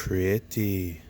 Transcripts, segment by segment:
pretty.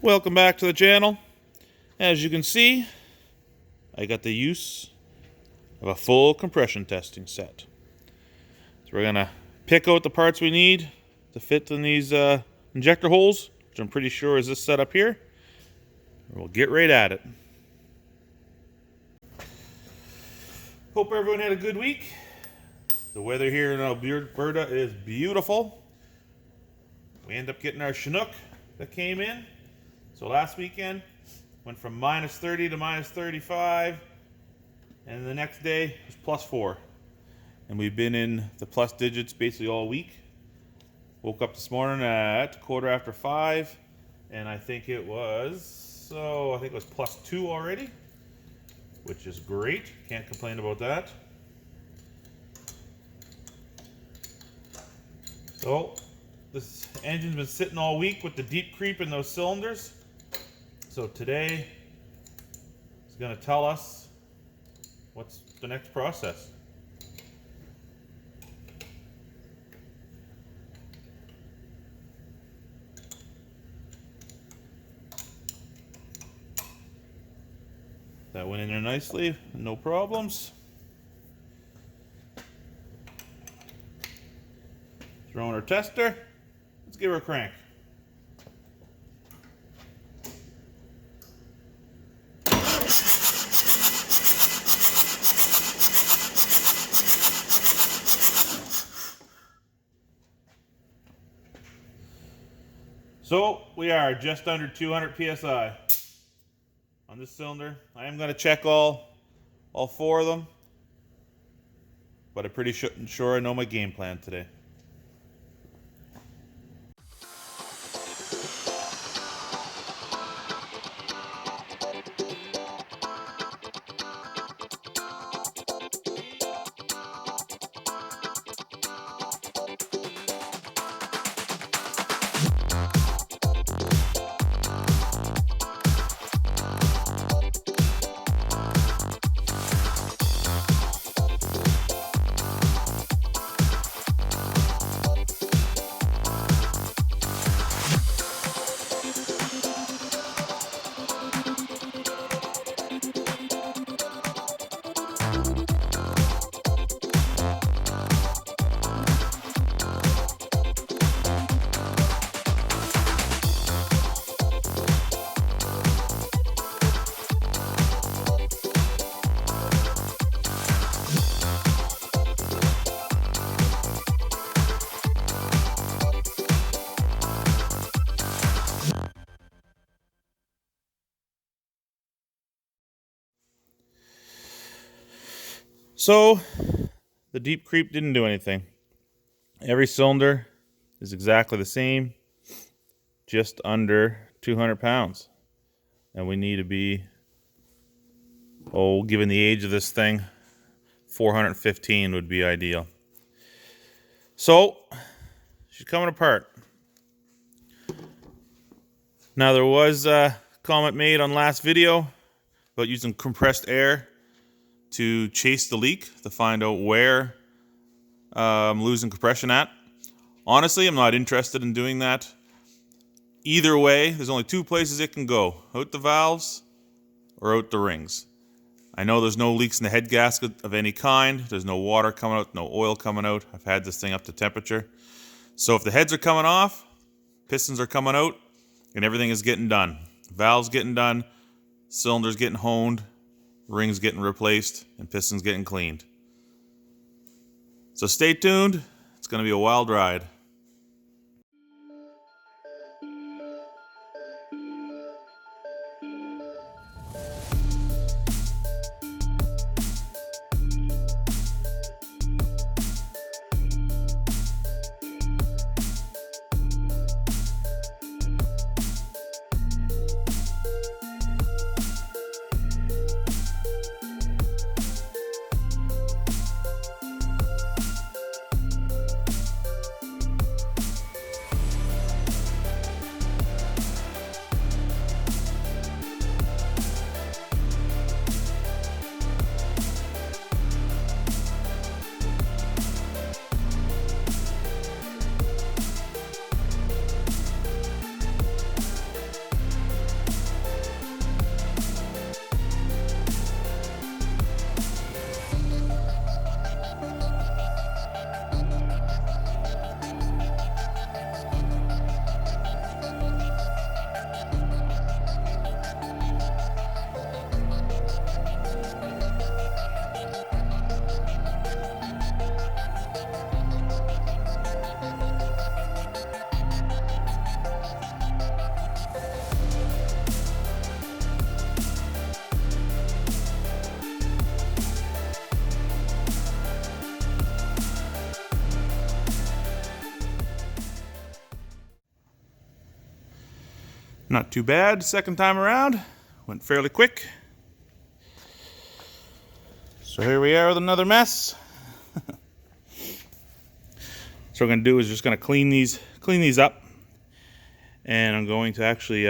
Welcome back to the channel. As you can see, I got the use of a full compression testing set. So we're gonna pick out the parts we need to fit in these injector holes, which I'm pretty sure is this setup here. We'll get right at it. Hope everyone had a good week. The weather here in Alberta is beautiful. We end up getting our Chinook that came in. So last weekend, went from -30 to -35, and the next day was +4. And we've been in the plus digits basically all week. Woke up this morning at 5:15, and I think it was +2 already, which is great. Can't complain about that. So this engine's been sitting all week with the deep creep in those cylinders. So today is going to tell us what's the next process. That went in there nicely, no problems. Throwing our tester. Let's give her a crank. So we are just under 200 psi on this cylinder. I am going to check all 4 of them, but I'm pretty sure I know my game plan today. So the deep creep didn't do anything. Every cylinder is exactly the same, just under 200 pounds. And we need to be, given the age of this thing, 415 would be ideal. So she's coming apart. Now there was a comment made on last video about using compressed air to chase the leak to find out where I'm losing compression at. Honestly, I'm not interested in doing that. Either way, there's only 2 places it can go: out the valves or out the rings. I know there's no leaks in the head gasket of any kind. There's no water coming out, no oil coming out. I've had this thing up to temperature. So if the heads are coming off, pistons are coming out, and everything is getting done. Valves getting done, cylinders getting honed, rings getting replaced, and pistons getting cleaned. So stay tuned. It's going to be a wild ride. Not too bad. Second time around, went fairly quick. So here we are with another mess. So what we're gonna do is just gonna clean these up, and I'm going to actually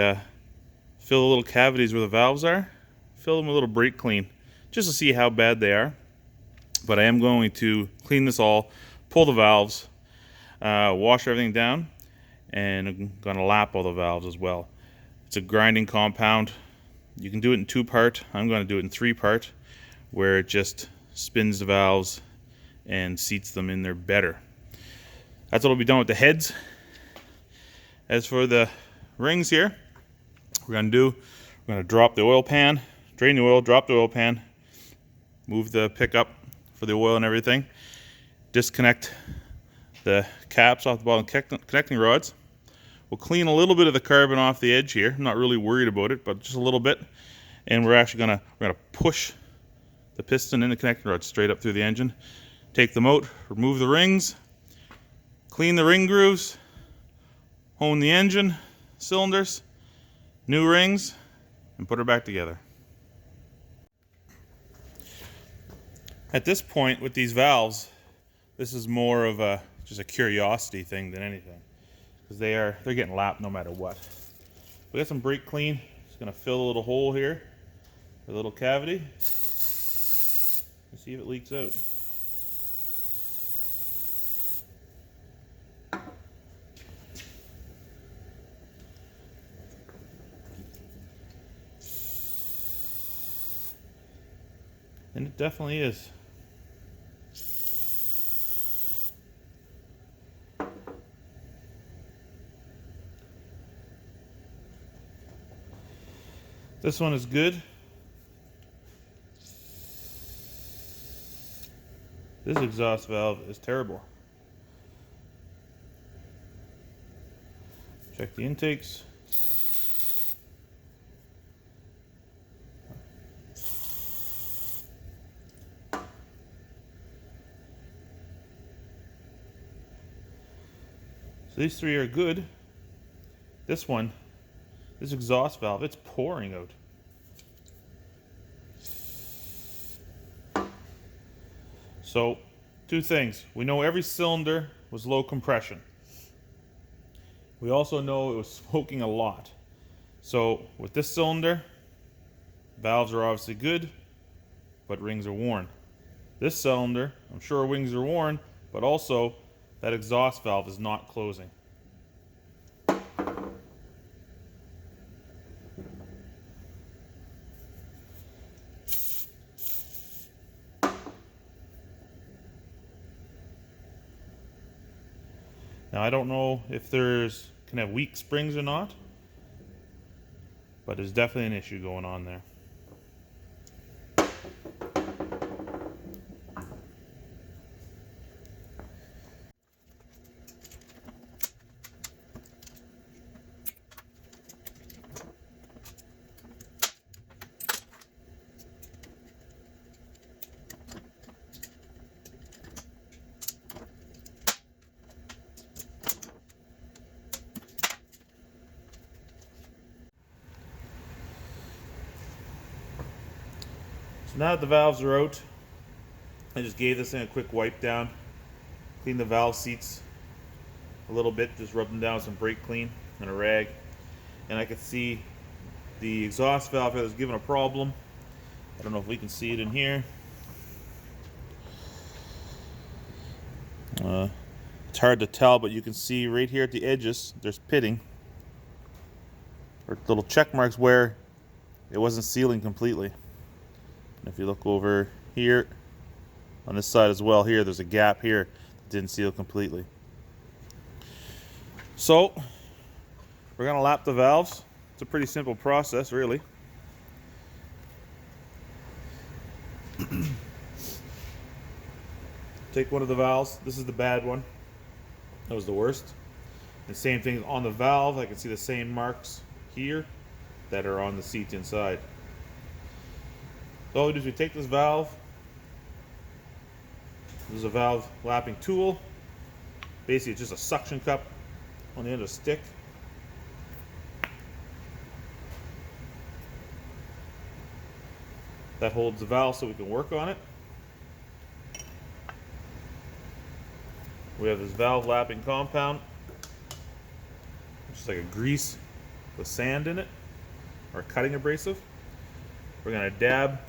fill the little cavities where the valves are. Fill them with a little brake clean, just to see how bad they are. But I am going to clean this all, pull the valves, wash everything down, and I'm gonna lap all the valves as well. It's a grinding compound. You can do it in 2-part. I'm gonna do it in 3-part, where it just spins the valves and seats them in there better. That's what'll be done with the heads. As for the rings here, we're gonna drop the oil pan, drain the oil, drop the oil pan, move the pickup for the oil and everything, disconnect the caps off the bottom connecting rods. We'll clean a little bit of the carbon off the edge here. I'm not really worried about it, but just a little bit. And we're gonna push the piston and the connecting rod straight up through the engine. Take them out, remove the rings, clean the ring grooves, hone the engine, cylinders, new rings, and put her back together. At this point with these valves, this is more of just a curiosity thing than anything, because they're getting lapped no matter what. We got some brake clean. Just gonna fill a little hole here, a little cavity, and see if it leaks out. And it definitely is. This one is good. This exhaust valve is terrible. Check the intakes. So these 3 are good. This one, this exhaust valve, it's pouring out. So, 2 things. We know every cylinder was low compression. We also know it was smoking a lot. So, with this cylinder, valves are obviously good, but rings are worn. This cylinder, I'm sure rings are worn, but also that exhaust valve is not closing. Now I don't know if can have weak springs or not, but there's definitely an issue going on there. So now that the valves are out, I just gave this thing a quick wipe down, clean the valve seats a little bit, just rub them down with some brake clean and a rag, and I could see the exhaust valve here was giving a problem. I don't know if we can see it in here. It's hard to tell, but you can see right here at the edges there's pitting, or little check marks where it wasn't sealing completely. And if you look over here on this side as well, here there's a gap here that didn't seal completely. So we're going to lap the valves. It's a pretty simple process, really. Take one of the valves. This is the bad one. That was the worst. The same thing on the valve. I can see the same marks here that are on the seat inside. So all we do is we take this valve. This is a valve lapping tool. Basically, it's just a suction cup on the end of a stick. That holds the valve so we can work on it. We have this valve lapping compound, just like a grease with sand in it, or cutting abrasive. We're going to dab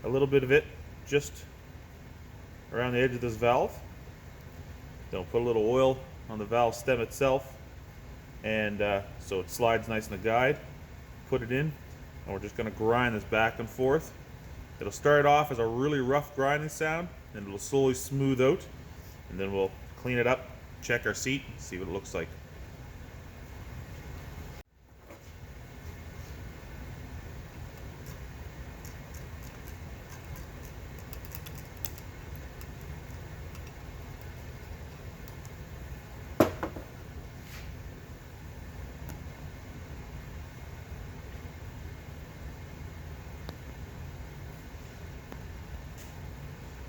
a little bit of it just around the edge of this valve. Then we'll put a little oil on the valve stem itself, and so it slides nice in the guide. Put it in, and we're just going to grind this back and forth. It'll start off as a really rough grinding sound, and it'll slowly smooth out, and then we'll clean it up, check our seat, see what it looks like.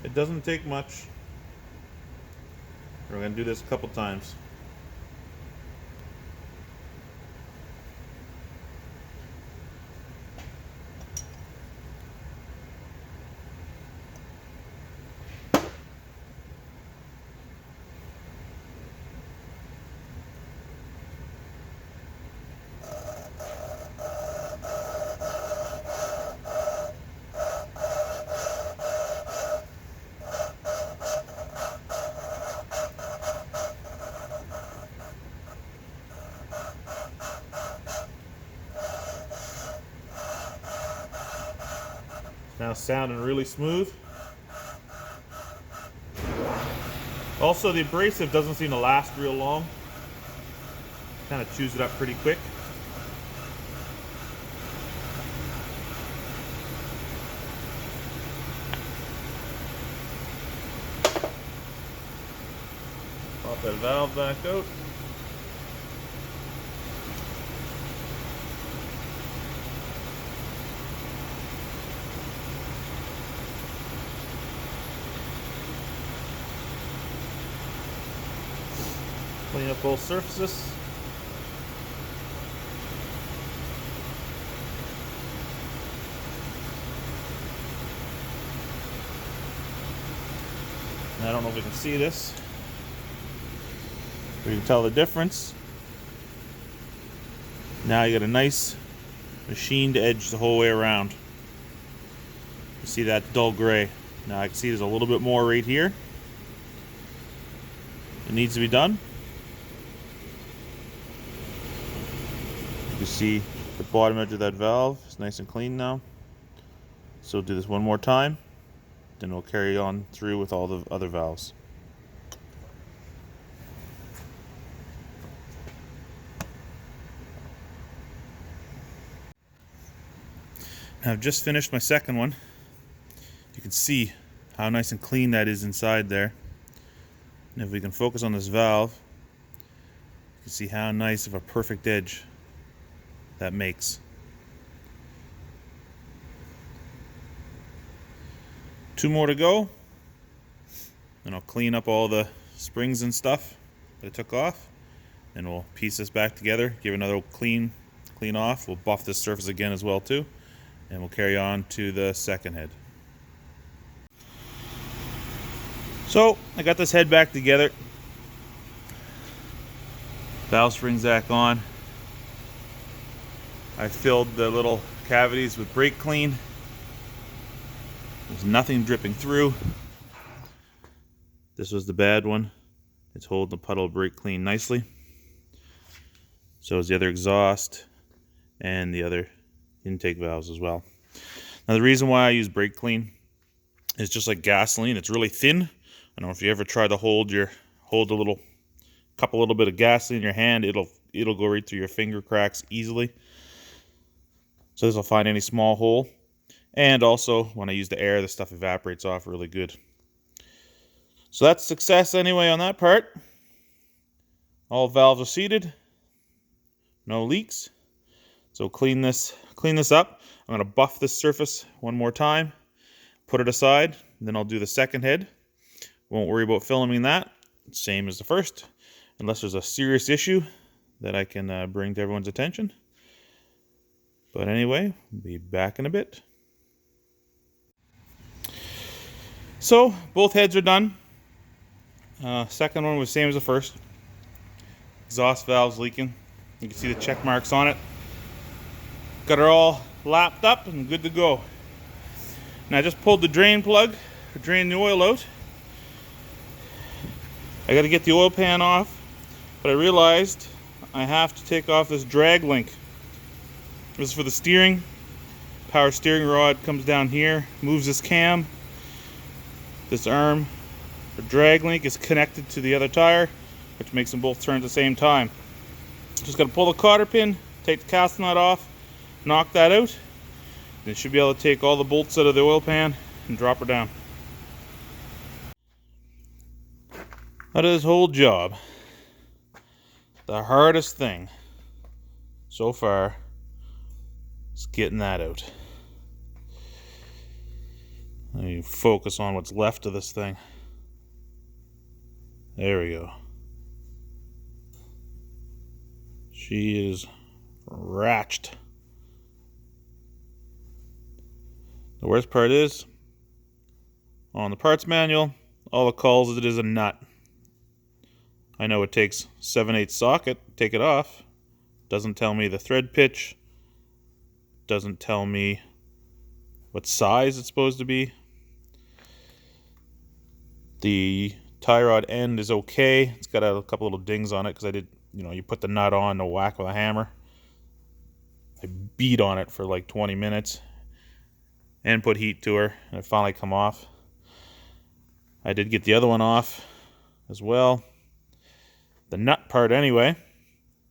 It doesn't take much. We're going to do this a couple times. Now sounding really smooth. Also, the abrasive doesn't seem to last real long. Kind of chews it up pretty quick. Pop that valve back out. Clean up both surfaces. And I don't know if we can see this, but you can tell the difference. Now you got a nice machined edge the whole way around. You see that dull gray. Now I can see there's a little bit more right here. It needs to be done. You see the bottom edge of that valve is nice and clean now. So we'll do this one more time, then we'll carry on through with all the other valves. Now I've just finished my second one. You can see how nice and clean that is inside there. And if we can focus on this valve, you can see how nice of a perfect edge that makes. Two more to go, and I'll clean up all the springs and stuff that I took off, and we'll piece this back together, give another clean off. We'll buff this surface again as well too, and we'll carry on to the second head. So I got this head back together, valve springs back on. I filled the little cavities with brake clean. There's nothing dripping through. This was the bad one. It's holding the puddle of brake clean nicely. So is the other exhaust and the other intake valves as well. Now the reason why I use brake clean is just like gasoline. It's really thin. I don't know if you ever try to hold a little bit of gasoline in your hand, it'll go right through your finger cracks easily. So this will find any small hole. And also, when I use the air, the stuff evaporates off really good. So that's success anyway on that part. All valves are seated. No leaks. So clean this up. I'm going to buff this surface one more time. Put it aside. Then I'll do the second head. Won't worry about filming that. Same as the first. Unless there's a serious issue that I can bring to everyone's attention. But anyway, we'll be back in a bit. So both heads are done. Second one was same as the first. Exhaust valve's leaking. You can see the check marks on it. Got it all lapped up and good to go. Now I just pulled the drain plug to drain the oil out. I got to get the oil pan off, but I realized I have to take off this drag link. This is for the steering. Power steering rod comes down here, moves this cam. This arm, the drag link, is connected to the other tire, which makes them both turn at the same time. Just got to pull the cotter pin, take the cast nut off, knock that out. Then should be able to take all the bolts out of the oil pan and drop her down. Out of this whole job, the hardest thing so far is getting that out. Let me focus on what's left of this thing. There we go. She is ratched. The worst part is, on the parts manual, all it calls it is a nut. I know it takes 7/8 socket to take it off. Doesn't tell me the thread pitch. Doesn't tell me what size it's supposed to be. The tie rod end is okay. It's got a couple little dings on it because I did, you put the nut on to whack with a hammer. I beat on it for like 20 minutes and put heat to her, and it finally come off. I did get the other one off as well. The nut part anyway,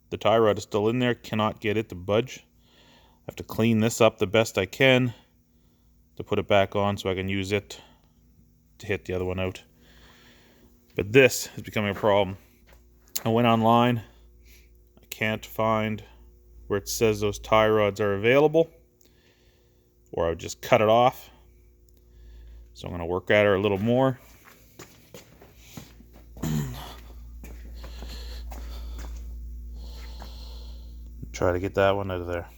the tie rod is still in there, cannot get it to budge. I have to clean this up the best I can to put it back on so I can use it to hit the other one out. But this is becoming a problem. I went online. I can't find where it says those tie rods are available, or I would just cut it off. So I'm going to work at her a little more. Try to get that one out of there.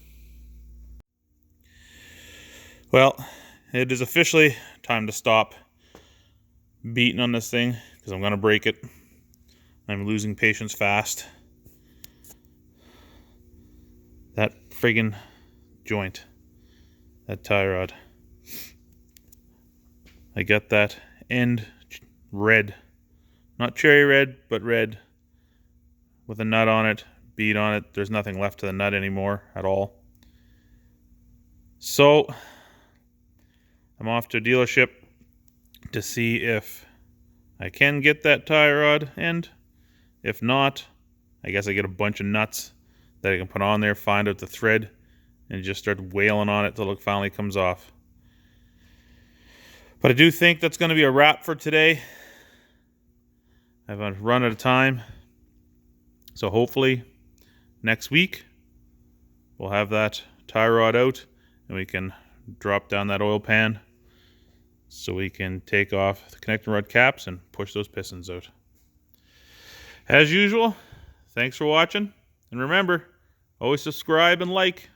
Well, it is officially time to stop beating on this thing because I'm going to break it. I'm losing patience fast. That friggin' joint, that tie rod. I got that end red. Not cherry red, but red with a nut on it. Bead on it. There's nothing left to the nut anymore at all. So I'm off to a dealership to see if I can get that tie rod end. If not, I guess I get a bunch of nuts that I can put on there, find out the thread, and just start wailing on it till it finally comes off. But I do think that's going to be a wrap for today. I've run out of time. So hopefully next week we'll have that tie rod out and we can drop down that oil pan so we can take off the connecting rod caps and push those pistons out. As usual, thanks for watching, and remember, always subscribe and like.